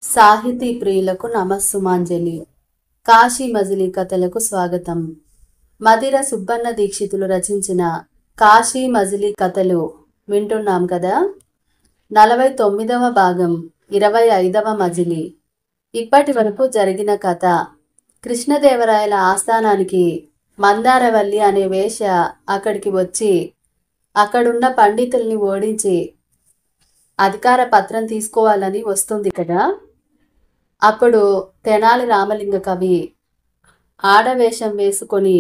సాహితీ ప్రియులకు నమస్సుమాంజలి. కాశీ మజిలీ కథలకు స్వాగతం. మదిర సుబ్బన్న దీక్షితులు రచించిన కాశీ మజిలీ కథలు వింటున్నాం కదా. 49వ భాగం 25వ మజిలీ. ఇప్పటి వరకు జరిగిన కథ. కృష్ణదేవరాయల ఆస్థానానికి మందారవల్లి అనే వేశ్య అక్కడికి వచ్చి అక్కడున్న పండితుల్ని ఓడించి అధికార పత్రం తీసుకోవాలని వస్తుంది కదా. అప్పుడు తెనాలి రామలింగ కవి ఆడవేషం వేసుకొని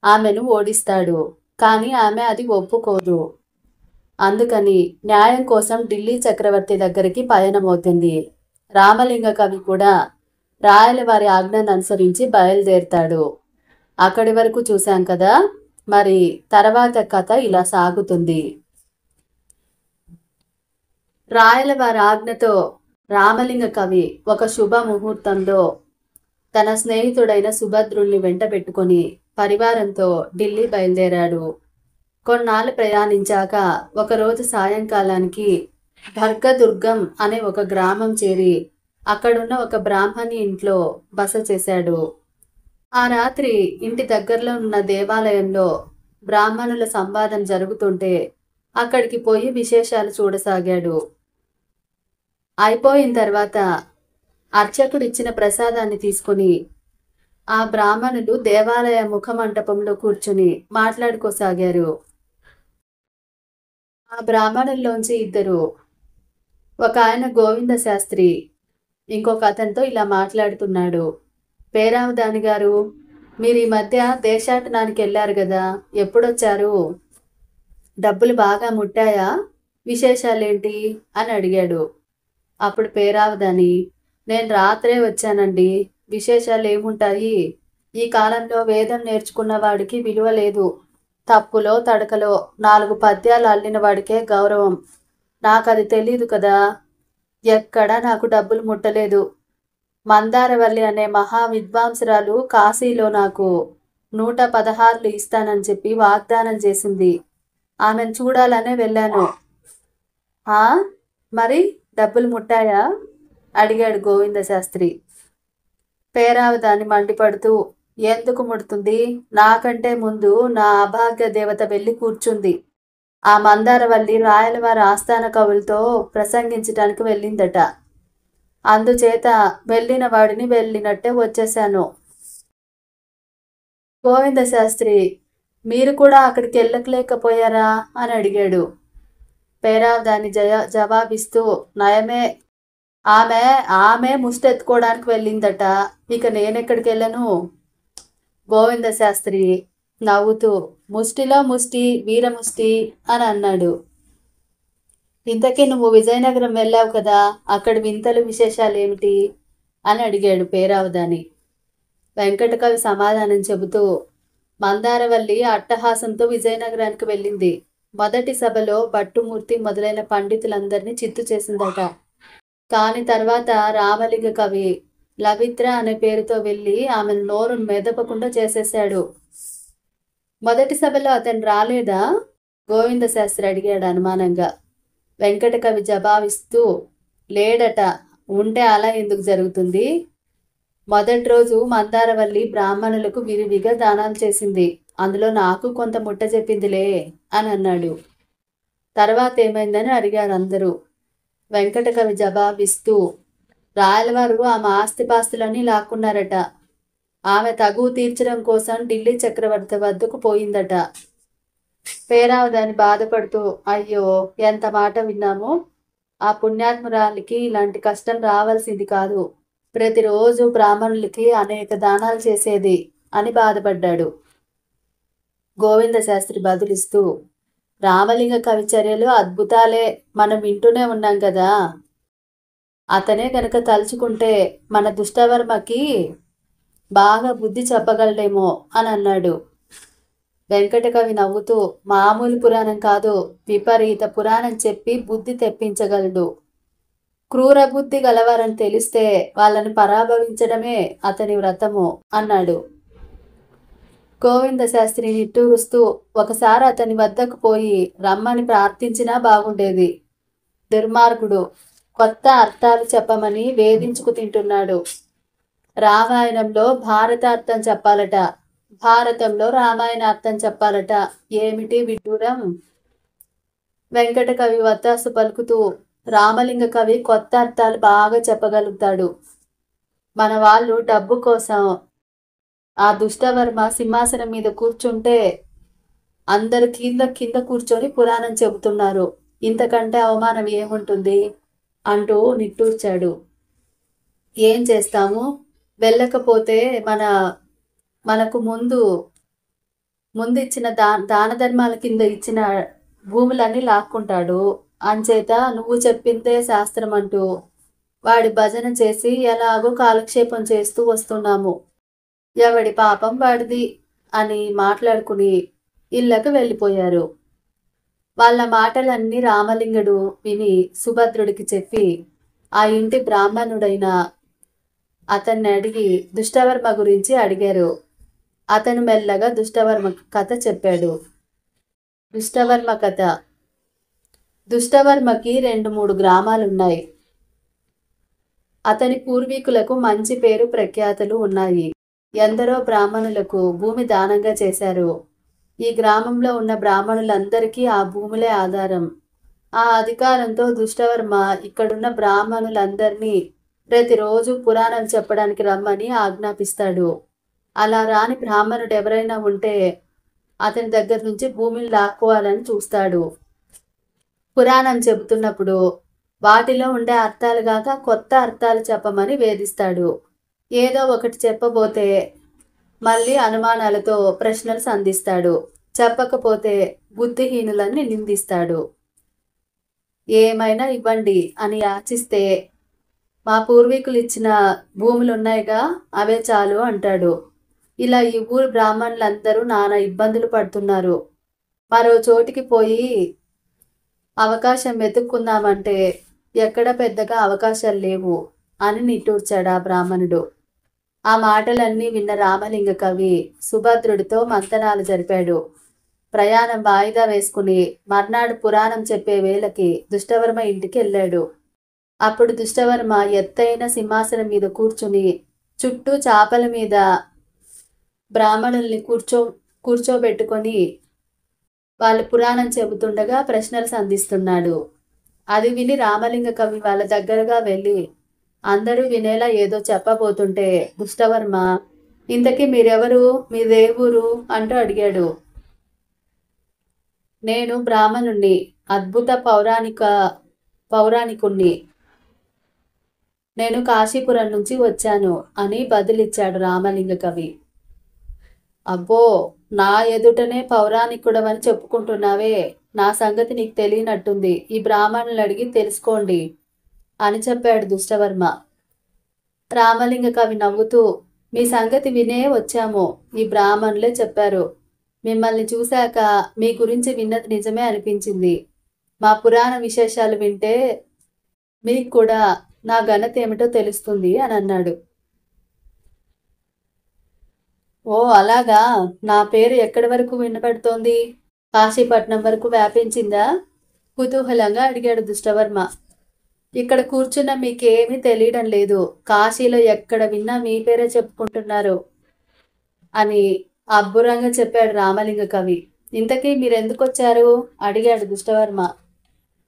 ఆమెను ఓడిస్తాడు. కానీ ఆమె అది ఒప్పుకోదు. అందుకని న్యాయం కోసం ఢిల్లీ చక్రవర్తి దగ్గరికి పయనమవుతుంది. రామలింగ కవి కూడా రాయల వారి ఆజ్ఞను అనుసరించి బయలుదేరుతాడు. అక్కడి వరకు చూశాం కదా. మరి తర్వాత కథ ఇలా సాగుతుంది. రాయల వారి ఆజ్ఞతో రామలింగ కవి ఒక శుభ ముహూర్తంలో తన స్నేహితుడైన సుభద్రుణ్ణి వెంట పెట్టుకుని పరివారంతో ఢిల్లీ బయలుదేరాడు. కొన్నాళ్ళు ప్రయాణించాక ఒకరోజు సాయంకాలానికి భర్గదుర్గం అనే ఒక గ్రామం చేరి అక్కడున్న ఒక బ్రాహ్మణి ఇంట్లో బస చేశాడు. ఆ రాత్రి ఇంటి దగ్గరలో ఉన్న దేవాలయంలో బ్రాహ్మణుల సంవాదం జరుగుతుంటే అక్కడికి పోయి విశేషాలు చూడసాగాడు. అయిపోయిన తర్వాత అర్చకుడు ఇచ్చిన ప్రసాదాన్ని తీసుకుని ఆ బ్రాహ్మణులు దేవాలయ ముఖమంటపంలో కూర్చుని మాట్లాడుకోసాగారు. ఆ బ్రాహ్మణుల్లోంచి ఇద్దరు, ఒక ఆయన గోవింద శాస్త్రి, ఇంకొక అతనితో ఇలా మాట్లాడుతున్నాడు. పేరావదాని గారు, మీరు ఈ మధ్య దేశాటనానికి వెళ్ళారు కదా, ఎప్పుడొచ్చారు? డబ్బులు బాగా ముట్టాయా? విశేషాలేంటి అని అడిగాడు. అప్పుడు పేరావదాని, నేను రాత్రే వచ్చానండి, విశేషాలు ఏముంటాయి? ఈ కాలంలో వేదం నేర్చుకున్న వాడికి విలువ లేదు. తప్పులో తడకలో 4 పద్యాలు అల్లిన వాడికే గౌరవం. నాకది తెలీదు కదా. ఎక్కడా నాకు డబ్బులు ముట్టలేదు. మందారవల్లి అనే మహా విద్వాంసురాలు కాశీలో నాకు 116 ఇస్తానని చెప్పి వాగ్దానం చేసింది. ఆమెను చూడాలనే వెళ్ళాను. మరి డబ్బులు ముట్టాయా అడిగాడు గోవింద శాస్త్రి. పేరావదాని మండిపడుతూ, ఎందుకు ముడుతుంది? నాకంటే ముందు నా అభాగ్య దేవత వెళ్ళి కూర్చుంది. ఆ మందారవల్లి రాయలవారి ఆస్థాన కవులతో ప్రసంగించటానికి వెళ్ళిందట. అందుచేత వెళ్ళిన వాడిని వెళ్ళినట్టే వచ్చేశాను. గోవింద శాస్త్రి, మీరు కూడా అక్కడికి వెళ్ళలేకపోయారా అని అడిగాడు. పేరావదాని జవాబిస్తూ, నయమే, ఆమె ముష్టెత్తుకోవడానికి వెళ్ళిందట, ఇక నేనెక్కడికి వెళ్ళను. గోవింద శాస్త్రి నవ్వుతూ, ముష్టిలో ముష్టి వీరముష్టి అని అన్నాడు. ఇంతకీ నువ్వు విజయనగరం వెళ్ళావు కదా, అక్కడ వింతలు విశేషాలు ఏమిటి అని అడిగాడు పేరావదాని. వెంకటకవి సమాధానం చెబుతూ, మందారవల్లి అట్టహాసంతో విజయనగరానికి వెళ్ళింది. మొదటి సభలో భట్టుమూర్తి మొదలైన పండితులందరినీ చిత్తు చేసిందట. కాని తర్వాత రామలింగ కవి లవిత్ర అనే పేరుతో వెళ్ళి ఆమెను నోరు మెదపకుండా చేసేశాడు. మొదటి సభలో అతను రాలేదా? గోవింద శాస్త్రి అడిగాడు అనుమానంగా. వెంకటకవి జవాబిస్తూ, లేడట. ఉంటే అలా ఎందుకు జరుగుతుంది? మొదటి రోజు మందారవల్లి బ్రాహ్మణులకు విరివిగా దానాలు చేసింది. అందులో నాకు కొంత ముట్ట చెప్పిందిలే అని అన్నాడు. తర్వాత ఏమైందని అడిగారు అందరూ. వెంకటకవి జవాబిస్తూ, రాయలవారు ఆమె ఆస్తిపాస్తులన్నీ లాక్కున్నారట. ఆమె తగువ తీర్చడం కోసం ఢిల్లీ చక్రవర్తి వద్దకు పోయిందట. పేరావదాని బాధపడుతూ, అయ్యో, ఎంత మాట విన్నాము. ఆ పుణ్యాత్మురాలికి ఇలాంటి కష్టం రావాల్సింది కాదు. ప్రతిరోజు బ్రాహ్మణులకి అనేక దానాలు చేసేది అని బాధపడ్డాడు. గోవింద శాస్త్రి బదులిస్తూ, రామలింగ కవి చర్యలు అద్భుతాలే, మనం వింటూనే ఉన్నాం కదా. అతనే గనక తలుచుకుంటే మన దుష్టవర్మకి బాగా బుద్ధి చెప్పగలడేమో అని అన్నాడు. వెంకటకవి నవ్వుతూ, మామూలు పురాణం కాదు, విపరీత పురాణం చెప్పి బుద్ధి తెప్పించగలడు. క్రూర బుద్ధి గలవారని తెలిస్తే వాళ్ళని పరాభవించడమే అతని వ్రతము అన్నాడు. గోవింద శాస్త్రి నిట్టూరుస్తూ, ఒకసారి అతని వద్దకు పోయి రమ్మని ప్రార్థించినా బాగుండేది. దుర్మార్గుడు, కొత్త అర్థాలు చెప్పమని వేధించుకు తింటున్నాడు. రామాయణంలో భారతార్థం చెప్పాలట, భారతంలో రామాయణ అర్థం చెప్పాలట. ఏమిటి విడ్డూరం? వెంకట కవి వత్తాసు పలుకుతూ, రామలింగ కవి కొత్త అర్థాలు బాగా చెప్పగలుగుతాడు. మన వాళ్ళు డబ్బు కోసం ఆ దుష్టవర్మ సింహాసనం మీద కూర్చుంటే అందరు కింద కింద కూర్చొని పురాణం చెబుతున్నారు. ఇంతకంటే అవమానం ఏముంటుంది అంటూ నిట్టూర్చాడు. ఏం చేస్తాము, వెళ్ళకపోతే మనకు ముందు ఇచ్చిన దాన ధర్మాల కింద ఇచ్చిన భూములన్నీ లాక్కుంటాడు. అంచేత నువ్వు చెప్పిందే శాస్త్రం అంటూ వాడి భజన చేసి ఎలాగో కాలక్షేపం చేస్తూ వస్తున్నాము. ఎవడి పాపం వాడిది అని మాట్లాడుకుని ఇళ్ళకు వెళ్ళిపోయారు. వాళ్ళ మాటలన్నీ రామలింగుడు విని సుభద్రుడికి చెప్పి ఆ ఇంటి బ్రాహ్మణుడైన అతన్ని అడిగి దుష్టవర్మ గురించి అడిగారు. అతను మెల్లగా దుష్టవర్మ కథ చెప్పాడు. దుష్టవర్మ కథ. దుష్టవర్మకి 2-3 గ్రామాలున్నాయి. అతని పూర్వీకులకు మంచి పేరు ప్రఖ్యాతులు ఉన్నాయి. ఎందరో బ్రాహ్మణులకు భూమి దానంగా చేశారు. ఈ గ్రామంలో ఉన్న బ్రాహ్మణులందరికీ ఆ భూములే ఆధారం. ఆ అధికారంతో దుష్టవర్మ ఇక్కడున్న బ్రాహ్మణులందరినీ ప్రతిరోజు పురాణం చెప్పడానికి రమ్మని ఆజ్ఞాపిస్తాడు. అలా రాని బ్రాహ్మణుడు ఎవరైనా ఉంటే అతని దగ్గర నుంచి భూమిని లాక్కోవాలని చూస్తాడు. పురాణం చెబుతున్నప్పుడు వాటిలో ఉండే అర్థాలు కాక కొత్త అర్థాలు చెప్పమని వేధిస్తాడు. ఏదో ఒకటి చెప్పబోతే మళ్ళీ అనుమానాలతో ప్రశ్నలు సంధిస్తాడు. చెప్పకపోతే బుద్ధిహీనులని నిందిస్తాడు. ఏమైనా ఇవ్వండి అని యాచిస్తే మా పూర్వీకులు ఇచ్చిన భూములున్నాయిగా అవే చాలు అంటాడు. ఇలా ఈ ఊరు బ్రాహ్మణులందరూ నానా ఇబ్బందులు పడుతున్నారు. మరో చోటికి పోయి అవకాశం వెతుక్కుందామంటే ఎక్కడ పెద్దగా అవకాశాలు లేవు అని నిట్టూర్చాడు ఆ బ్రాహ్మణుడు. ఆ మాటలన్నీ విన్న రామలింగ కవి సుభద్రుడితో మంతనాలు జరిపాడు. ప్రయాణం వాయిదా వేసుకుని మర్నాడు పురాణం చెప్పే వేళకి దుష్టవర్మ ఇంటికి వెళ్ళాడు. అప్పుడు దుష్టవర్మ ఎత్తైన సింహాసనం మీద కూర్చుని చుట్టూ చాపల మీద బ్రాహ్మణుల్ని కూర్చోబెట్టుకొని వాళ్ళు పురాణం చెబుతుండగా ప్రశ్నలు సంధిస్తున్నాడు. అది విని రామలింగ కవి వాళ్ళ దగ్గరగా వెళ్ళి అందరూ వినేలా ఏదో చెప్పబోతుంటే దుష్టవర్మ, ఇంతకీ మీరెవరు, మీదే ఊరు అంటూ అడిగాడు. నేను బ్రాహ్మణుణ్ణి, అద్భుత పౌరాణికుణ్ణి, నేను కాశీపురం నుంచి వచ్చాను అని బదులిచ్చాడు రామలింగ కవి. అబ్బో, నా ఎదుటనే పౌరాణికుడవని చెప్పుకుంటున్నావే, నా సంగతి నీకు తెలియనట్టుంది. ఈ బ్రాహ్మణులు అడిగి తెలుసుకోండి అని చెప్పాడు దుష్టవర్మ. రామలింగ కవి నవ్వుతూ, మీ సంగతి వినే వచ్చాము, ఈ బ్రాహ్మణులే చెప్పారు. మిమ్మల్ని చూశాక మీ గురించి విన్నది నిజమే అనిపించింది. మా పురాణ విశేషాలు వింటే మీకు కూడా నా ఘనత ఏమిటో తెలుస్తుంది అని అన్నాడు. ఓ అలాగా, నా పేరు ఎక్కడి వరకు వినపడుతోంది? కాశీపట్నం వరకు వ్యాపించిందా? కుతూహలంగా అడిగాడు దుష్టవర్మ. ఇక్కడ కూర్చున్న మీకేమీ తెలియడం లేదు. కాశీలో ఎక్కడ విన్నా మీ పేరే చెప్పుకుంటున్నారు అని అబ్బురంగా చెప్పాడు రామలింగ కవి. ఇంతకీ మీరెందుకు వచ్చారు అడిగాడు దుష్టవర్మ.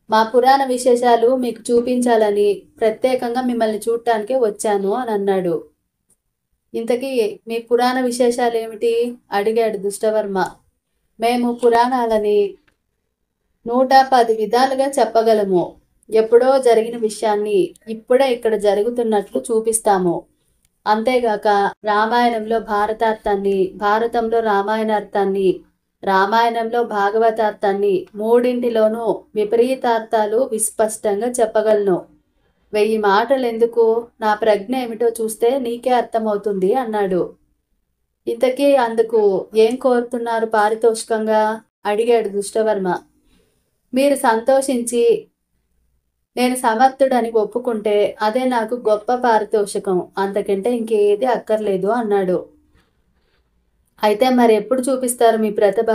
మా పురాణ విశేషాలు మీకు చూపించాలని ప్రత్యేకంగా మిమ్మల్ని చూడటానికే వచ్చాను అని అన్నాడు. ఇంతకీ మీ పురాణ విశేషాలు ఏమిటి అడిగాడు దుష్టవర్మ. మేము పురాణాలని 110 విధాలుగా చెప్పగలము. ఎప్పుడో జరిగిన విషయాన్ని ఇప్పుడే ఇక్కడ జరుగుతున్నట్లు చూపిస్తాము. అంతేగాక రామాయణంలో భారతార్థాన్ని, భారతంలో రామాయణార్థాన్ని, రామాయణంలో భాగవతార్థాన్ని మూడింటిలోనూ విపరీతార్థాలు విస్పష్టంగా చెప్పగలను. 1000 మాటలు ఎందుకు, నా ప్రజ్ఞ ఏమిటో చూస్తే నీకే అర్థమవుతుంది అన్నాడు. ఇంతకీ అందుకు ఏం కోరుతున్నారు పారితోషికంగా అడిగాడు దుష్టవర్మ. మీరు సంతోషించి నేను సమర్థుడని ఒప్పుకుంటే అదే నాకు గొప్ప పారితోషికం, అంతకంటే ఇంకేది అక్కర్లేదు అన్నాడు. అయితే మరి ఎప్పుడు చూపిస్తారు మీ ప్రతిభ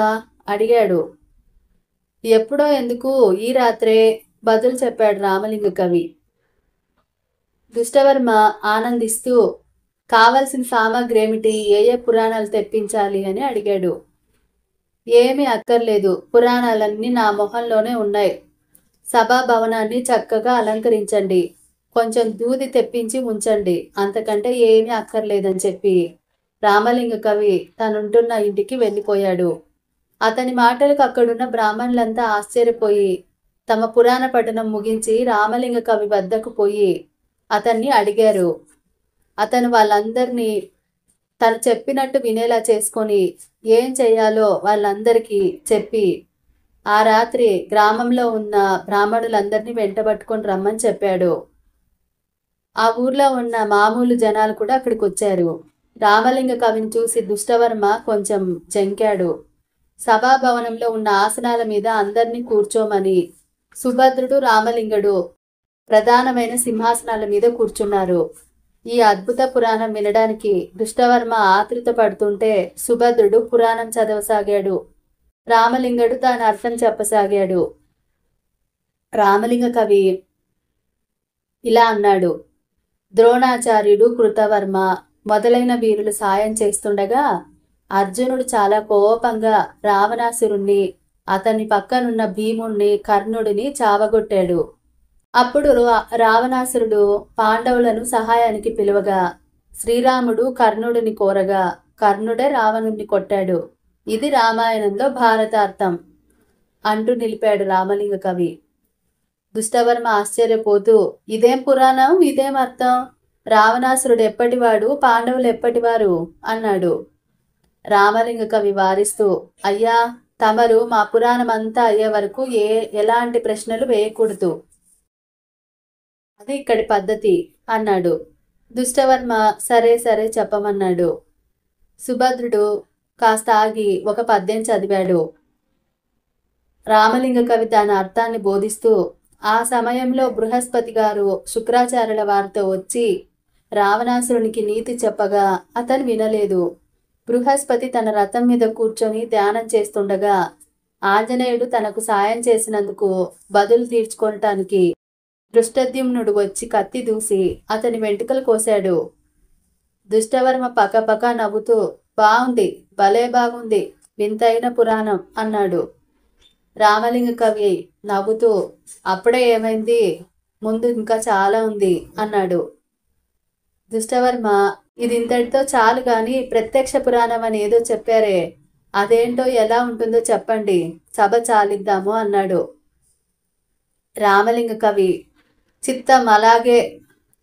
అడిగాడు. ఎప్పుడో ఎందుకు, ఈ రాత్రే బదులు చెప్పాడు రామలింగ కవి. దుష్టవర్మ ఆనందిస్తూ కావలసిన సామాగ్రి ఏమిటి, ఏ ఏ పురాణాలు తెప్పించాలి అని అడిగాడు. ఏమీ అక్కర్లేదు, పురాణాలన్నీ నా మొహంలోనే ఉన్నాయి. సభా భవనాన్ని చక్కగా అలంకరించండి, కొంచెం దూది తెప్పించి ఉంచండి, అంతకంటే ఏమీ అక్కర్లేదని చెప్పి రామలింగ కవి తనుంటున్న ఇంటికి వెళ్ళిపోయాడు. అతని మాటలకు అక్కడున్న బ్రాహ్మణులంతా ఆశ్చర్యపోయి తమ పురాణ పఠనం ముగించి రామలింగ కవి వద్దకు పోయి అతన్ని అడిగారు. అతను వాళ్ళందరినీ తను చెప్పినట్టు వినేలా చేసుకొని ఏం చేయాలో వాళ్ళందరికీ చెప్పి ఆ రాత్రి గ్రామంలో ఉన్న బ్రాహ్మణులందరినీ వెంటబట్టుకొని రమ్మని చెప్పాడు. ఆ ఊర్లో ఉన్న మామూలు జనాలు కూడా అక్కడికి వచ్చారు. రామలింగ కవిని చూసి దుష్టవర్మ కొంచెం జంకాడు. సభాభవనంలో ఉన్న ఆసనాల మీద అందరినీ కూర్చోమని సుభద్రుడు, రామలింగుడు ప్రధానమైన సింహాసనాల మీద కూర్చున్నారు. ఈ అద్భుత పురాణం వినడానికి దుష్టవర్మ ఆతృత పడుతుంటే సుభద్రుడు పురాణం చదవసాగాడు. రామలింగుడు దాని అర్థం చెప్పసాగాడు. రామలింగ కవి ఇలా అన్నాడు. ద్రోణాచార్యుడు, కృతవర్మ మొదలైన వీరులు సాయం చేస్తుండగా అర్జునుడు చాలా కోపంగా రావణాసురుణ్ణి, అతని పక్కనున్న భీముణ్ణి, కర్ణుడిని చావగొట్టాడు. అప్పుడు రావణాసురుడు పాండవులను సహాయానికి పిలువగా శ్రీరాముడు కర్ణుడిని కోరగా కర్ణుడే రావణుణ్ణి కొట్టాడు. ఇది రామాయణంలో భారతార్థం అంటూ నిలిపాడు రామలింగ కవి. దుష్టవర్మ ఆశ్చర్యపోతూ ఇదేం పురాణం, ఇదేం అర్థం, రావణాసురుడు ఎప్పటివాడు, పాండవులు ఎప్పటివారు అన్నాడు. రామలింగ కవి వారిస్తూ అయ్యా, తమరు మా పురాణం అంతా అయ్యే వరకు ఎలాంటి ప్రశ్నలు వేయకూడదు, అది ఇక్కడి పద్ధతి అన్నాడు. దుష్టవర్మ సరే సరే చెప్పమన్నాడు. సుభద్రుడు కాస్త ఆగి ఒక పద్యం చదివాడు. రామలింగ కవి దాని అర్థాన్ని బోధిస్తూ ఆ సమయంలో బృహస్పతి గారు శుక్రాచార్యుల వారితో వచ్చి రావణాసురునికి నీతి చెప్పగా అతను వినలేదు. బృహస్పతి తన రథం మీద కూర్చొని ధ్యానం చేస్తుండగా ఆంజనేయుడు తనకు సాయం చేసినందుకు బదులు తీర్చుకోవటానికి దృష్టద్యుమ్నుడు వచ్చి కత్తి దూసి అతని వెంట్రుకలు కోశాడు. దుష్టవర్మ పకపక నవ్వుతూ బాగుంది, భలే బాగుంది, వింతైన పురాణం అన్నాడు. రామలింగ కవి నవ్వుతూ అప్పుడే ఏమైంది, ముందు ఇంకా చాలా ఉంది అన్నాడు. దుష్టవర్మ ఇది ఇంతటితో చాలు గాని ప్రత్యక్ష పురాణం అని ఏదో చెప్పారే, అదేంటో ఎలా ఉంటుందో చెప్పండి, సభ చాలిద్దాము అన్నాడు. రామలింగ కవి చిత్తం అలాగే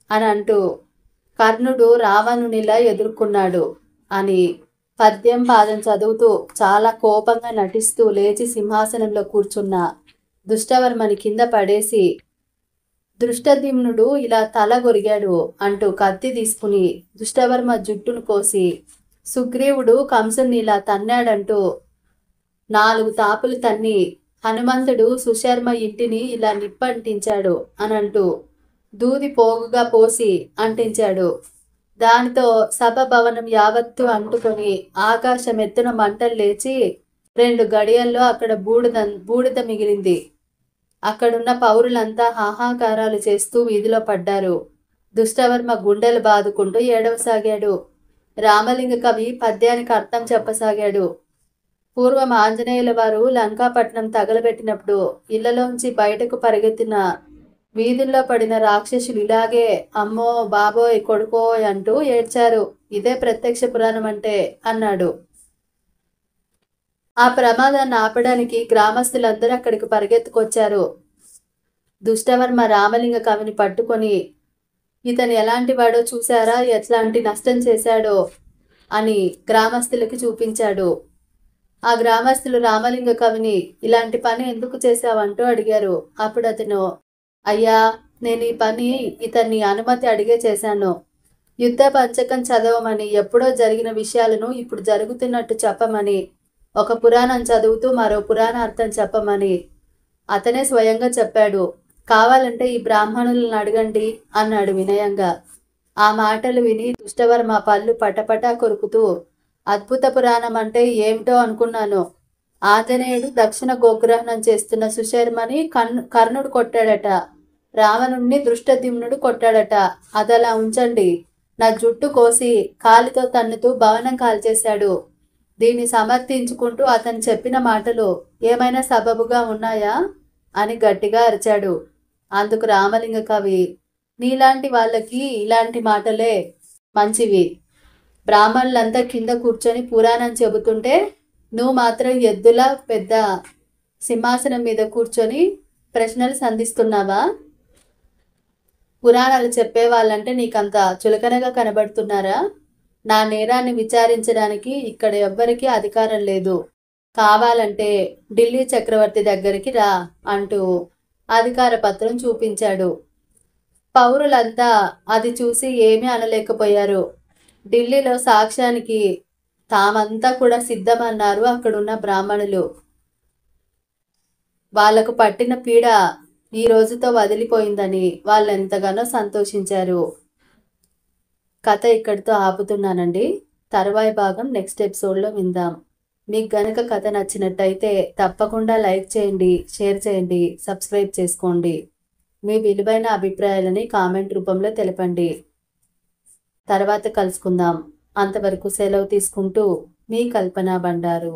అని అంటూ కర్ణుడు రావణునిలా ఎదుర్కొన్నాడు అని పద్యం పాదం చదువుతూ చాలా కోపంగా నటిస్తూ లేచి సింహాసనంలో కూర్చున్న దుష్టవర్మని కింద పడేసి దృష్టద్యుమ్నుడు ఇలా తల గొరిగాడు అంటూ కత్తి తీసుకుని దుష్టవర్మ జుట్టును కోసి సుగ్రీవుడు కంసుని ఇలా తన్నాడంటూ 4 తాపులు తన్ని హనుమంతుడు సుశర్మ ఇంటిని ఇలా నిప్పంటించాడు అనంటూ దూది పోగుగా పోసి అంటించాడు. దానితో సభ భవనం యావత్తు అంటుకొని ఆకాశం ఎత్తున మంటలు లేచి 2 గడియల్లో అక్కడ బూడిద మిగిలింది. అక్కడున్న పౌరులంతా హాహాకారాలు చేస్తూ వీధిలో పడ్డారు. దుష్టవర్మ గుండెలు బాదుకుంటూ ఏడవసాగాడు. రామలింగ కవి పద్యానికి అర్థం చెప్పసాగాడు. పూర్వం ఆంజనేయుల వారు లంకాపట్నం తగలబెట్టినప్పుడు ఇళ్లలోంచి బయటకు పరిగెత్తిన వీధుల్లో పడిన రాక్షసులు ఇలాగే అమ్మో బాబోయ్ కొడుకోయ్ అంటూ ఏడ్చారు. ఇదే ప్రత్యక్ష పురాణం అంటే అన్నాడు. ఆ ప్రమాదాన్ని ఆపడానికి గ్రామస్తులందరూ అక్కడికి పరిగెత్తుకొచ్చారు. దుష్టవర్మ రామలింగ కవిని పట్టుకొని ఇతను ఎలాంటి వాడో చూశారా, ఎట్లాంటి నష్టం చేశాడో అని గ్రామస్తులకి చూపించాడు. ఆ గ్రామస్తులు రామలింగ కవిని ఇలాంటి పని ఎందుకు చేశావంటూ అడిగారు. అప్పుడు అతను అయ్యా, నేను ఈ పని ఇతన్ని అనుమతి అడిగే చేశాను. యుద్ధ పంచకం చదవమని, ఎప్పుడో జరిగిన విషయాలను ఇప్పుడు జరుగుతున్నట్టు చెప్పమని, ఒక పురాణం చదువుతూ మరో పురాణ అర్థం చెప్పమని అతనే స్వయంగా చెప్పాడు. కావాలంటే ఈ బ్రాహ్మణులను అడగండి అన్నాడు వినయంగా. ఆ మాటలు విని దుష్టవర్మ పళ్ళు పటపటా కొరుకుతూ అద్భుత పురాణం అంటే ఏమిటో అనుకున్నాను. ఆంజనేయుడు దక్షిణ గోగ్రహణం చేస్తున్న సుశర్మని కర్ణుడు కొట్టాడట. రావణుణ్ణి దృష్టద్యుమ్నుడు కొట్టాడట. అదలా ఉంచండి, నా జుట్టు కోసి కాలితో తన్నుతూ భవనం కాల్చేశాడు. దీన్ని సమర్థించుకుంటూ అతను చెప్పిన మాటలు ఏమైనా సబబుగా ఉన్నాయా అని గట్టిగా అరిచాడు. అందుకు రామలింగ కవి, నీలాంటి వాళ్ళకి ఇలాంటి మాటలే మంచివి. బ్రాహ్మణులంతా కింద కూర్చొని పురాణం చెబుతుంటే నువ్వు మాత్రం ఎద్దులా పెద్ద సింహాసనం మీద కూర్చొని ప్రశ్నలు సంధిస్తున్నావా? పురాణాలు చెప్పేవాళ్ళంటే నీకంత చులకనగా కనబడుతున్నారా? నా నేరాన్ని విచారించడానికి ఇక్కడ ఎవ్వరికీ అధికారం లేదు. కావాలంటే ఢిల్లీ చక్రవర్తి దగ్గరికి రా అంటూ అధికార పత్రం చూపించాడు. పౌరులంతా అది చూసి ఏమీ అనలేకపోయారు. ఢిల్లీలో సాక్ష్యానికి తామంతా కూడా సిద్ధమన్నారు అక్కడున్న బ్రాహ్మణులు. వాళ్లకు పట్టిన పీడ ఈ రోజుతో వదిలిపోయిందని వాళ్ళెంతగానో సంతోషించారు. కథ ఇక్కడితో ఆపుతున్నానండి. తర్వాయి భాగం నెక్స్ట్ ఎపిసోడ్లో విందాం. మీకు గనక కథ నచ్చినట్టయితే తప్పకుండా లైక్ చేయండి, షేర్ చేయండి, సబ్స్క్రైబ్ చేసుకోండి. మీ విలువైన అభిప్రాయాలని కామెంట్ రూపంలో తెలపండి. తర్వాత కలుసుకుందాం. అంతవరకు సెలవు తీసుకుంటూ మీ కల్పన బండారు.